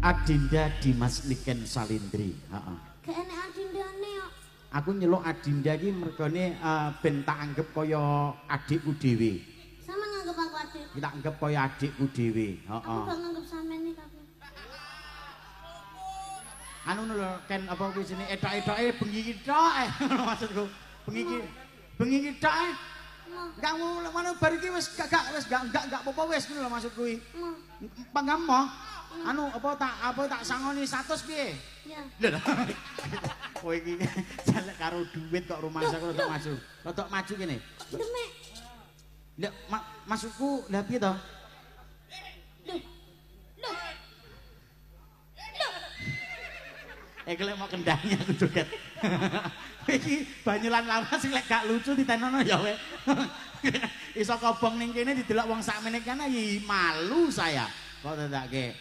Adinda Dimas Niken Salindri. Heeh. Gak enek adindane kok. Aku nyeluk Adinda iki mergone ben tak anggap kaya adikku dhewe. Sama nganggep aku adik. Tak anggap kaya adikku dhewe. Heeh. Aku gak nganggep sampean iki kabeh. Anu lho Ken apa kuwi jenenge etok-etoke bengi iki tok maksudku. Bengi iki tok Enggak ngono bar iki wis gak apa-apa wis ngono lho maksud kuwi. Panggamo. Anu apa tak sangoni 100 piye? Iya. Lho. Kowe iki jalek karo duit kok rumah saya rodok maju. Rodok maju kene. Demek. Lho maksudku lha piye to? Kelek mau kendangnya aku joget. Iki Banyulan Lawas sing lek gak lucu ditenono ya we. Iso kobong ning kene didelok wong sakmene kana malu saya. Kok tetake